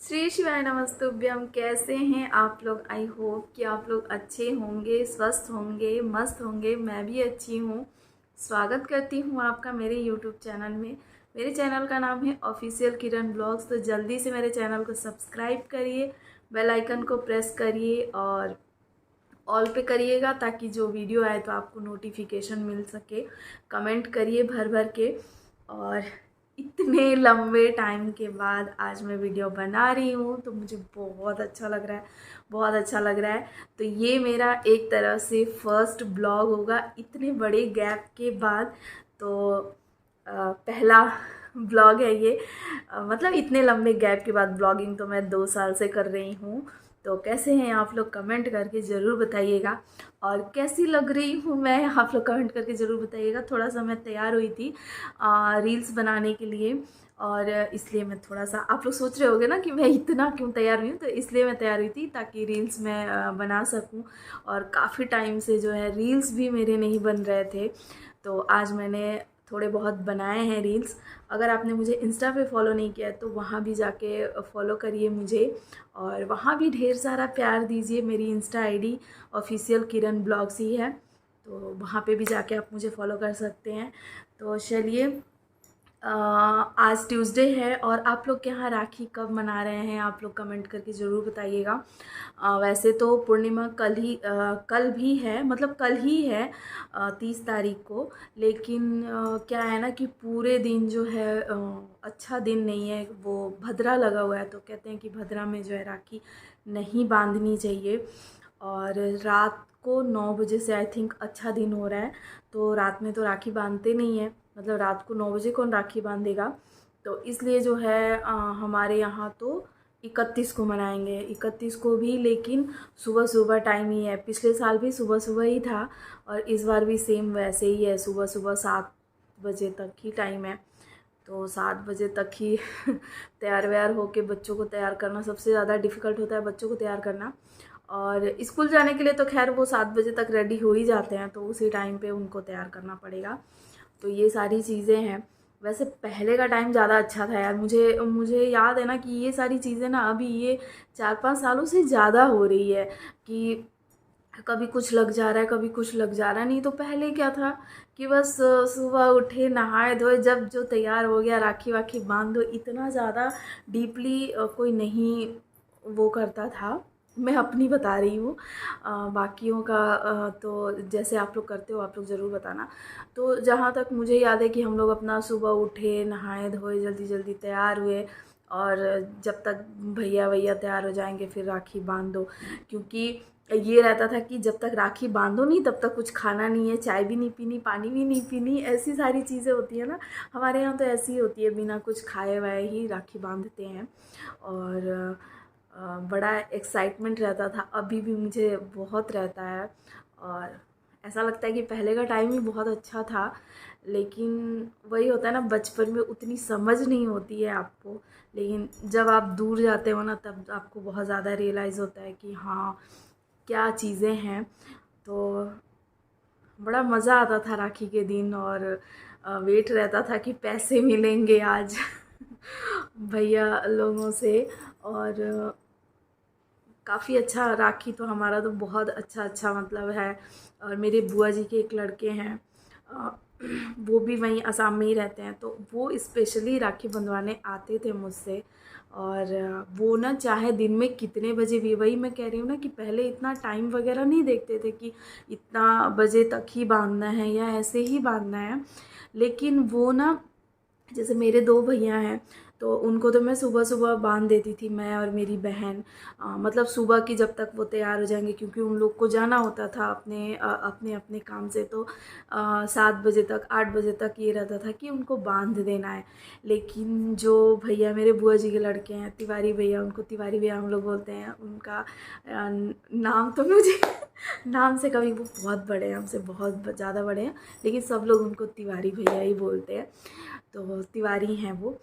श्री शिवाय नमस्तुभ्यम। कैसे हैं आप लोग? आई होप कि आप लोग अच्छे होंगे, स्वस्थ होंगे, मस्त होंगे। मैं भी अच्छी हूँ। स्वागत करती हूँ आपका मेरे यूट्यूब चैनल में। मेरे चैनल का नाम है ऑफिशियल किरण ब्लॉग्स। तो जल्दी से मेरे चैनल को सब्सक्राइब करिए, बेल आइकन को प्रेस करिए और ऑल पे करिएगा ताकि जो वीडियो आए तो आपको नोटिफिकेशन मिल सके। कमेंट करिए भर भर के। और इतने लंबे टाइम के बाद आज मैं वीडियो बना रही हूँ तो मुझे बहुत अच्छा लग रहा है, बहुत अच्छा लग रहा है। तो ये मेरा एक तरह से फर्स्ट ब्लॉग होगा इतने बड़े गैप के बाद। तो पहला ब्लॉग है ये। मतलब इतने लंबे गैप के बाद ब्लॉगिंग तो मैं 2 साल से कर रही हूँ। तो कैसे हैं आप लोग? कमेंट करके ज़रूर बताइएगा। और कैसी लग रही हूँ मैं, आप लोग कमेंट करके ज़रूर बताइएगा। थोड़ा सा मैं तैयार हुई थी रील्स बनाने के लिए, और इसलिए मैं थोड़ा सा, आप लोग सोच रहे होगे ना कि मैं इतना क्यों तैयार हुई हूँ, तो इसलिए मैं तैयार हुई थी ताकि रील्स मैं बना सकूँ। और काफ़ी टाइम से जो है रील्स भी मेरे नहीं बन रहे थे, तो आज मैंने थोड़े बहुत बनाए हैं रील्स। अगर आपने मुझे इंस्टा पे फॉलो नहीं किया है तो वहाँ भी जाके फॉलो करिए मुझे, और वहाँ भी ढेर सारा प्यार दीजिए। मेरी इंस्टा आईडी ऑफिशियल किरण ब्लॉग्स ही है, तो वहाँ पे भी जाके आप मुझे फॉलो कर सकते हैं। तो चलिए, आज ट्यूसडे है और आप लोग के यहाँ राखी कब मना रहे हैं आप लोग कमेंट करके ज़रूर बताइएगा। वैसे तो पूर्णिमा कल भी है, मतलब कल ही है 30 तारीख को। लेकिन क्या है ना कि पूरे दिन जो है अच्छा दिन नहीं है, वो भद्रा लगा हुआ है। तो कहते हैं कि भद्रा में जो है राखी नहीं बांधनी चाहिए। और रात को 9 बजे से आई थिंक अच्छा दिन हो रहा है, तो रात में तो राखी बांधते नहीं है। मतलब रात को 9 बजे कौन राखी बांधेगा? तो इसलिए जो है हमारे यहाँ तो 31 को मनाएंगे, 31 को भी। लेकिन सुबह सुबह टाइम ही है, पिछले साल भी सुबह सुबह ही था और इस बार भी सेम वैसे ही है, सुबह सुबह 7 बजे तक ही टाइम है। तो 7 बजे तक ही तैयार व्यार होके बच्चों को तैयार करना सबसे ज़्यादा डिफ़िकल्ट होता है, बच्चों को तैयार करना। और स्कूल जाने के लिए तो खैर वो 7 बजे तक रेडी हो ही जाते हैं, तो उसी टाइम पे उनको तैयार करना पड़ेगा। तो ये सारी चीज़ें हैं। वैसे पहले का टाइम ज़्यादा अच्छा था यार। मुझे मुझे याद है ना कि ये सारी चीज़ें ना अभी ये 4-5 सालों से ज़्यादा हो रही है कि कभी कुछ लग जा रहा है, कभी कुछ लग जा रहा है। नहीं तो पहले क्या था कि बस सुबह उठे, नहाए धोए, जब जो तैयार हो गया, राखी वाखी बांध दो। इतना ज़्यादा डीपली कोई नहीं वो करता था। मैं अपनी बता रही हूँ। बाकियों का तो जैसे आप लोग करते हो आप लोग ज़रूर बताना। तो जहाँ तक मुझे याद है कि हम लोग अपना सुबह उठे, नहाए धोए, जल्दी जल्दी तैयार हुए, और जब तक भैया भैया तैयार हो जाएंगे फिर राखी बांध दो। क्योंकि ये रहता था कि जब तक राखी बांधो नहीं तब तक कुछ खाना नहीं है, चाय भी नहीं पीनी, पानी भी नहीं पीनी। ऐसी सारी चीज़ें होती है ना, हमारे यहाँ तो ऐसी ही होती है, बिना कुछ खाए वाए ही राखी बांधते हैं। और बड़ा एक्साइटमेंट रहता था, अभी भी मुझे बहुत रहता है। और ऐसा लगता है कि पहले का टाइम ही बहुत अच्छा था। लेकिन वही होता है ना, बचपन में उतनी समझ नहीं होती है आपको, लेकिन जब आप दूर जाते हो ना तब आपको बहुत ज़्यादा रियलाइज़ होता है कि हाँ क्या चीज़ें हैं। तो बड़ा मज़ा आता था राखी के दिन, और वेट रहता था कि पैसे मिलेंगे आज भैया लोगों से। और काफ़ी अच्छा, राखी तो हमारा तो बहुत अच्छा अच्छा मतलब है। और मेरे बुआ जी के एक लड़के हैं, अ, वो भी वहीं असम में ही रहते हैं, तो वो स्पेशली राखी बंधवाने आते थे मुझसे। और वो ना चाहे दिन में कितने बजे भी, वही मैं कह रही हूँ ना कि पहले इतना टाइम वगैरह नहीं देखते थे कि इतना बजे तक ही बांधना है या ऐसे ही बांधना है। लेकिन वो ना, जैसे मेरे 2 भैया हैं, तो उनको तो मैं सुबह सुबह बांध देती थी, मैं और मेरी बहन। मतलब सुबह की जब तक वो तैयार हो जाएंगे, क्योंकि उन लोग को जाना होता था अपने अपने अपने काम से। तो 7 बजे तक, 8 बजे तक ये रहता था कि उनको बांध देना है। लेकिन जो भैया मेरे बुआ जी के लड़के हैं, तिवारी भैया, उनको तिवारी भैया हम लोग बोलते हैं। उनका नाम तो मुझे नाम से कभी, वो बहुत बड़े हैं, हमसे बहुत ज़्यादा बड़े हैं, लेकिन सब लोग उनको तिवारी भैया ही बोलते हैं। तो तिवारी हैं वो।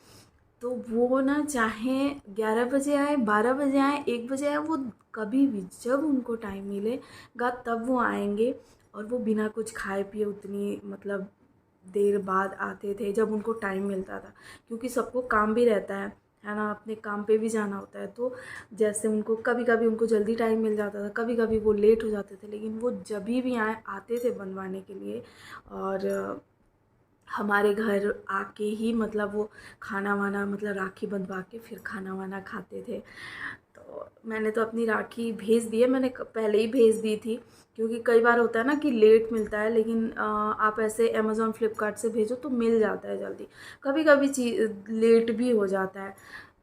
तो वो ना चाहे 11 बजे आए, 12 बजे आए, 1 बजे आए, वो कभी भी जब उनको टाइम मिलेगा तब वो आएंगे। और वो बिना कुछ खाए पिए उतनी मतलब देर बाद आते थे जब उनको टाइम मिलता था, क्योंकि सबको काम भी रहता है। है ना, अपने काम पे भी जाना होता है। तो जैसे उनको कभी कभी उनको जल्दी टाइम मिल जाता था, कभी कभी वो लेट हो जाते थे, लेकिन वो जब भी आते थे बनवाने के लिए, और हमारे घर आके ही मतलब वो खाना वाना मतलब राखी बंधवा के फिर खाना वाना खाते थे। तो मैंने तो अपनी राखी भेज दी है, मैंने पहले ही भेज दी थी, क्योंकि कई बार होता है ना कि लेट मिलता है, लेकिन आप ऐसे अमेज़ॉन फ्लिपकार्ट से भेजो तो मिल जाता है जल्दी, कभी कभी चीज़ लेट भी हो जाता है।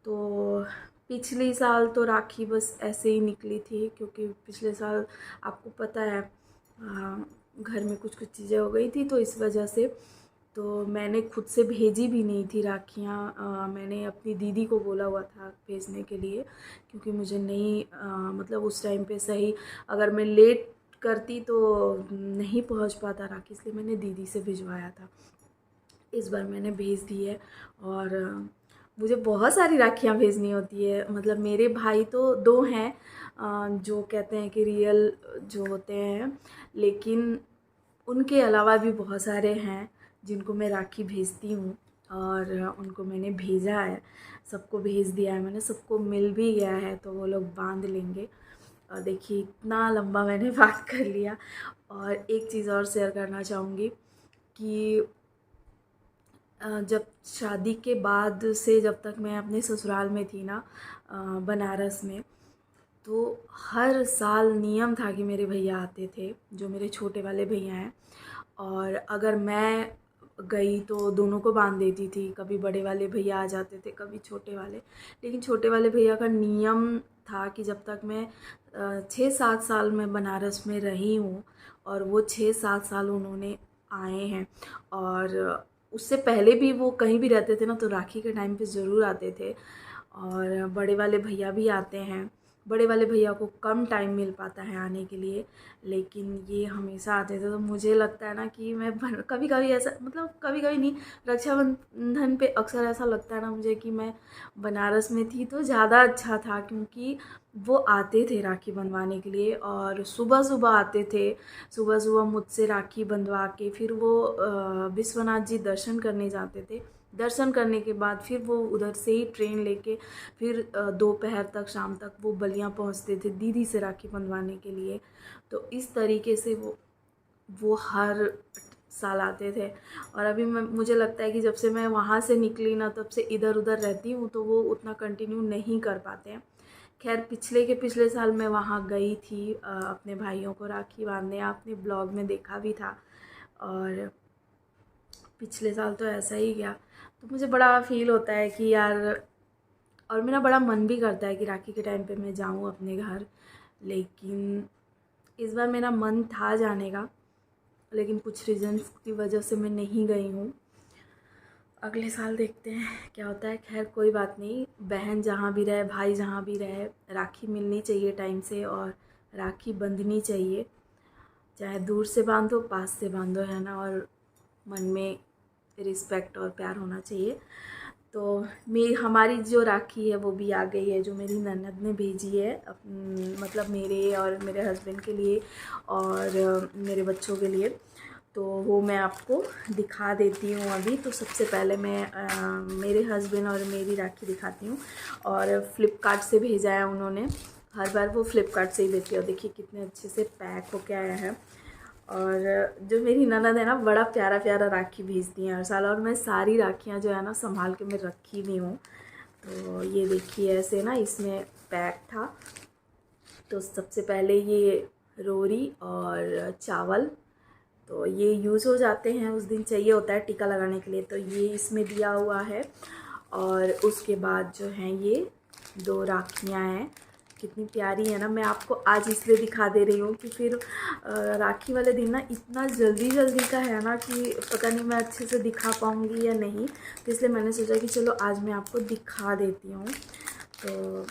तो पिछली साल तो राखी बस ऐसे ही निकली थी, क्योंकि पिछले साल आपको पता है घर में कुछ कुछ चीज़ें हो गई थी, तो इस वजह से तो मैंने खुद से भेजी भी नहीं थी राखियाँ। मैंने अपनी दीदी को बोला हुआ था भेजने के लिए, क्योंकि मुझे नहीं मतलब उस टाइम पे सही, अगर मैं लेट करती तो नहीं पहुंच पाता राखी, इसलिए मैंने दीदी से भिजवाया था। इस बार मैंने भेज दी है, और मुझे बहुत सारी राखियाँ भेजनी होती है। मतलब मेरे भाई तो 2 हैं जो कहते हैं कि रियल जो होते हैं, लेकिन उनके अलावा भी बहुत सारे हैं जिनको मैं राखी भेजती हूँ, और उनको मैंने भेजा है, सबको भेज दिया है मैंने, सबको मिल भी गया है, तो वो लोग बांध लेंगे। और देखिए इतना लंबा मैंने बात कर लिया। और एक चीज़ और शेयर करना चाहूँगी कि जब शादी के बाद से जब तक मैं अपने ससुराल में थी ना, बनारस में, तो हर साल नियम था कि मेरे भैया आते थे, जो मेरे छोटे वाले भैया हैं, और अगर मैं गई तो दोनों को बांध देती थी। कभी बड़े वाले भैया आ जाते थे, कभी छोटे वाले, लेकिन छोटे वाले भैया का नियम था कि जब तक मैं 6-7 साल में बनारस में रही हूँ, और वो 6-7 साल उन्होंने आए हैं, और उससे पहले भी वो कहीं भी रहते थे ना, तो राखी के टाइम पे ज़रूर आते थे। और बड़े वाले भैया भी आते हैं, बड़े वाले भैया को कम टाइम मिल पाता है आने के लिए, लेकिन ये हमेशा आते थे। तो मुझे लगता है ना कि मैं कभी कभी ऐसा, मतलब कभी कभी नहीं, रक्षाबंधन पे अक्सर ऐसा लगता है ना मुझे कि मैं बनारस में थी तो ज़्यादा अच्छा था, क्योंकि वो आते थे राखी बंधवाने के लिए, और सुबह सुबह आते थे, सुबह सुबह मुझसे राखी बंधवा के फिर वो विश्वनाथ जी दर्शन करने जाते थे। दर्शन करने के बाद फिर वो उधर से ही ट्रेन लेके फिर दोपहर तक, शाम तक वो बलिया पहुंचते थे दीदी से राखी बंधवाने के लिए। तो इस तरीके से वो हर साल आते थे। और अभी मुझे लगता है कि जब से मैं वहाँ से निकली ना, तब से इधर उधर रहती हूँ, तो वो उतना कंटिन्यू नहीं कर पाते हैं। खैर पिछले साल मैं वहाँ गई थी अपने भाइयों को राखी बांधने, आपने ब्लॉग में देखा भी था, और पिछले साल तो ऐसा ही गया। तो मुझे बड़ा फील होता है कि यार, और मेरा बड़ा मन भी करता है कि राखी के टाइम पे मैं जाऊँ अपने घर, लेकिन इस बार मेरा मन था जाने का, लेकिन कुछ रीज़न्स की वजह से मैं नहीं गई हूँ। अगले साल देखते हैं क्या होता है। खैर कोई बात नहीं, बहन जहाँ भी रहे, भाई जहाँ भी रहे, राखी मिलनी चाहिए टाइम से, और राखी बंधनी चाहिए, चाहे दूर से बांधो पास से बांधो, है ना। और मन में रिस्पेक्ट और प्यार होना चाहिए। तो हमारी जो राखी है वो भी आ गई है, जो मेरी ननद ने भेजी है मतलब मेरे और मेरे हस्बैंड के लिए, और मेरे बच्चों के लिए। तो वो मैं आपको दिखा देती हूँ अभी। तो सबसे पहले मैं मेरे हस्बैंड और मेरी राखी दिखाती हूँ। और फ्लिपकार्ट से भेजा है उन्होंने, हर बार वो फ्लिपकार्ट से ही भेजती है, और देखिए कितने अच्छे से पैक होके आया है। और जो मेरी ननद है ना, बड़ा प्यारा प्यारा राखी भेजती हैं हर साल, और मैं सारी राखियाँ जो है ना संभाल के मैं रखी भी हूँ। तो ये देखिए ऐसे ना इसमें पैक था। तो सबसे पहले ये रोरी और चावल, तो ये यूज़ हो जाते हैं, उस दिन चाहिए होता है टीका लगाने के लिए, तो ये इसमें दिया हुआ है। और उसके बाद जो हैं ये 2 राखियाँ हैं, कितनी प्यारी है ना। मैं आपको आज इसलिए दिखा दे रही हूँ कि फिर राखी वाले दिन ना इतना जल्दी जल्दी का है ना कि पता नहीं मैं अच्छे से दिखा पाऊँगी या नहीं, तो इसलिए मैंने सोचा कि चलो आज मैं आपको दिखा देती हूँ। तो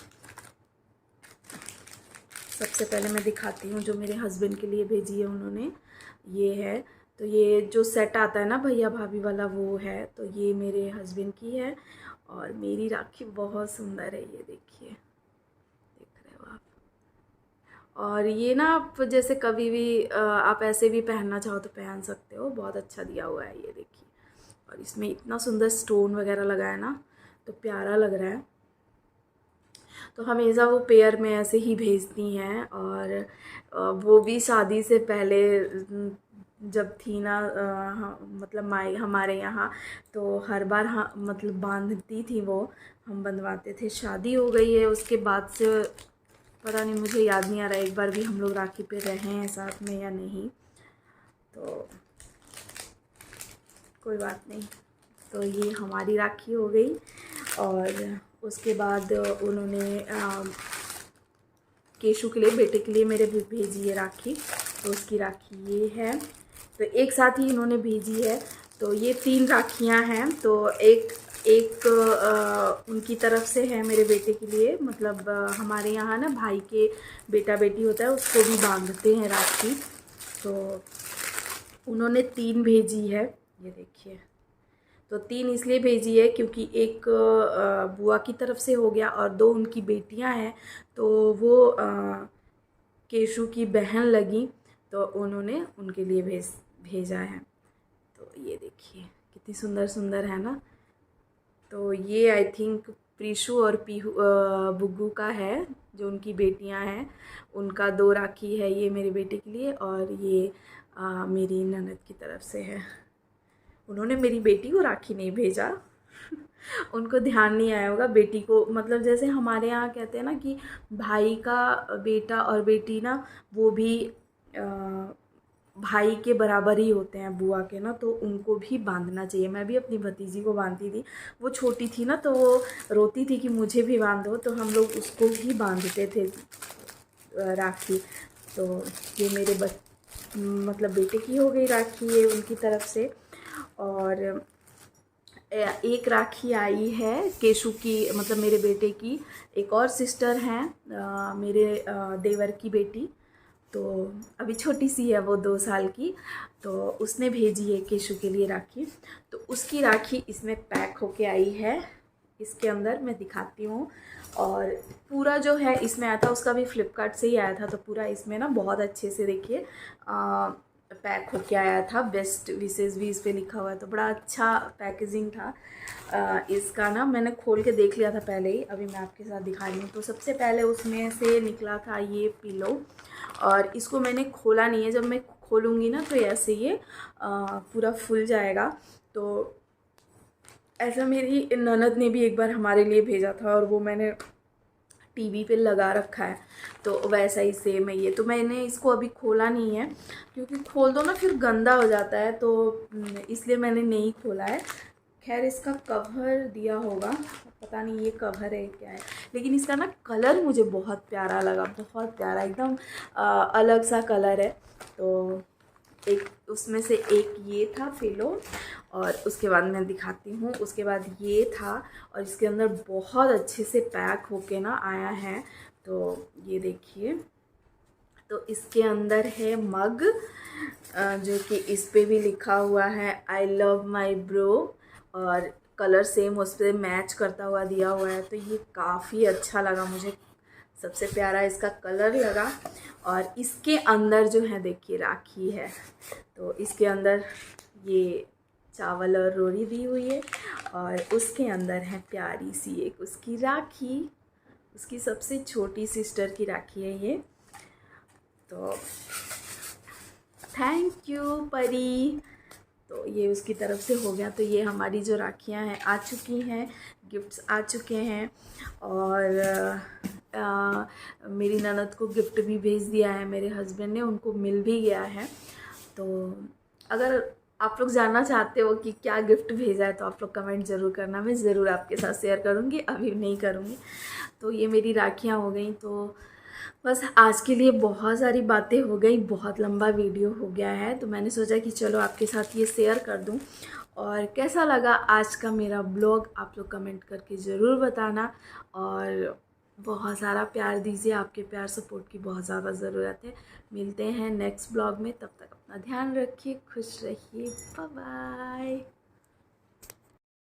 सबसे पहले मैं दिखाती हूँ जो मेरे हस्बैंड के लिए भेजी है उन्होंने, ये है। तो ये जो सेट आता है ना भैया भाभी वाला, वो है। तो ये मेरे हस्बैंड की है, और मेरी राखी बहुत सुंदर है, ये देखिए, देख रहे हो आप। और ये ना आप जैसे कभी भी आप ऐसे भी पहनना चाहो तो पहन सकते हो, बहुत अच्छा दिया हुआ है, ये देखिए। और इसमें इतना सुंदर स्टोन वगैरह लगा है ना, तो प्यारा लग रहा है। तो हमेशा वो पेयर में ऐसे ही भेजती हैं। और वो भी शादी से पहले जब थी ना मतलब माई हमारे यहाँ, तो हर बार हाँ मतलब बांधती थी वो, हम बंधवाते थे। शादी हो गई है उसके बाद से, पता नहीं, मुझे याद नहीं आ रहा एक बार भी हम लोग राखी पे रहे हैं साथ में या नहीं, तो कोई बात नहीं। तो ये हमारी राखी हो गई। और उसके बाद उन्होंने केशु के लिए, बेटे के लिए मेरे भेजी है राखी। तो उसकी राखी ये है, तो एक साथ ही इन्होंने भेजी है। तो ये 3 राखियाँ हैं। तो एक उनकी तरफ से है मेरे बेटे के लिए, मतलब हमारे यहाँ ना भाई के बेटा बेटी होता है उसको भी बांधते हैं राखी। तो उन्होंने 3 भेजी है, ये देखिए। तो 3 इसलिए भेजी है क्योंकि एक बुआ की तरफ से हो गया और 2 उनकी बेटियां हैं, तो वो केशु की बहन लगी, तो उन्होंने उनके लिए भेजा है। तो ये देखिए कितनी सुंदर सुंदर है ना। तो ये आई थिंक प्रीशु और पीहू बुग्गू का है, जो उनकी बेटियां हैं, उनका 2 राखी है ये मेरे बेटे के लिए। और ये मेरी ननद की तरफ से है। उन्होंने मेरी बेटी को राखी नहीं भेजा उनको ध्यान नहीं आया होगा बेटी को, मतलब जैसे हमारे यहाँ कहते हैं ना कि भाई का बेटा और बेटी ना वो भी भाई के बराबर ही होते हैं बुआ के ना, तो उनको भी बांधना चाहिए। मैं भी अपनी भतीजी को बांधती थी, वो छोटी थी ना तो वो रोती थी कि मुझे भी बांध दो, तो हम लोग उसको भी बांधते थे राखी। तो ये मेरे मतलब बेटे की हो गई राखी है उनकी तरफ से। और एक राखी आई है केशु की, मतलब मेरे बेटे की एक और सिस्टर हैं, मेरे देवर की बेटी, तो अभी छोटी सी है वो 2 साल की, तो उसने भेजी है केशु के लिए राखी। तो उसकी राखी इसमें पैक होके आई है, इसके अंदर मैं दिखाती हूँ। और पूरा जो है इसमें आया था, उसका भी फ्लिपकार्ट से ही आया था, तो पूरा इसमें ना बहुत अच्छे से देखिए पैक होके आया था। बेस्ट विशेज़ भी इस पर लिखा हुआ है, तो बड़ा अच्छा पैकेजिंग था इसका ना। मैंने खोल के देख लिया था पहले ही, अभी मैं आपके साथ दिखा रही हूँ। तो सबसे पहले उसमें से निकला था ये पिलो, और इसको मैंने खोला नहीं है, जब मैं खोलूँगी ना तो ऐसे ये पूरा फूल जाएगा। तो ऐसा मेरी ननद ने भी एक बार हमारे लिए भेजा था, और वो मैंने टीवी पे लगा रखा है, तो वैसा ही सेम है ये। तो मैंने इसको अभी खोला नहीं है, क्योंकि खोल दो ना फिर गंदा हो जाता है, तो इसलिए मैंने नहीं खोला है। खैर इसका कवर दिया होगा, पता नहीं ये कवर है क्या है, लेकिन इसका ना कलर मुझे बहुत प्यारा लगा, बहुत प्यारा, एकदम अलग सा कलर है। तो एक उसमें से एक ये था फिलो, और उसके बाद मैं दिखाती हूँ, उसके बाद ये था, और इसके अंदर बहुत अच्छे से पैक होके ना आया है। तो ये देखिए, तो इसके अंदर है मग, जो कि इस पे भी लिखा हुआ है आई लव माई ब्रो, और कलर सेम उस पर मैच करता हुआ दिया हुआ है। तो ये काफ़ी अच्छा लगा मुझे, सबसे प्यारा इसका कलर लगा। और इसके अंदर जो है देखिए राखी है, तो इसके अंदर ये चावल और रोटी दी हुई है, और उसके अंदर है प्यारी सी एक उसकी राखी, उसकी सबसे छोटी सिस्टर की राखी है ये। तो थैंक यू परी। तो ये उसकी तरफ से हो गया। तो ये हमारी जो राखियाँ हैं आ चुकी हैं, गिफ्ट्स आ चुके हैं, और मेरी ननद को गिफ्ट भी भेज दिया है मेरे हस्बैंड ने, उनको मिल भी गया है। तो अगर आप लोग जानना चाहते हो कि क्या गिफ्ट भेजा है तो आप लोग कमेंट ज़रूर करना, मैं ज़रूर आपके साथ शेयर करूँगी, अभी नहीं करूँगी। तो ये मेरी राखियाँ हो गई। तो बस आज के लिए बहुत सारी बातें हो गई, बहुत लंबा वीडियो हो गया है, तो मैंने सोचा कि चलो आपके साथ ये शेयर कर दूं। और कैसा लगा आज का मेरा ब्लॉग आप लोग कमेंट करके ज़रूर बताना, और बहुत सारा प्यार दीजिए, आपके प्यार सपोर्ट की बहुत ज़्यादा ज़रूरत है। मिलते हैं नेक्स्ट ब्लॉग में, तब तक अपना ध्यान रखिए, खुश रहिए, बाय बाय।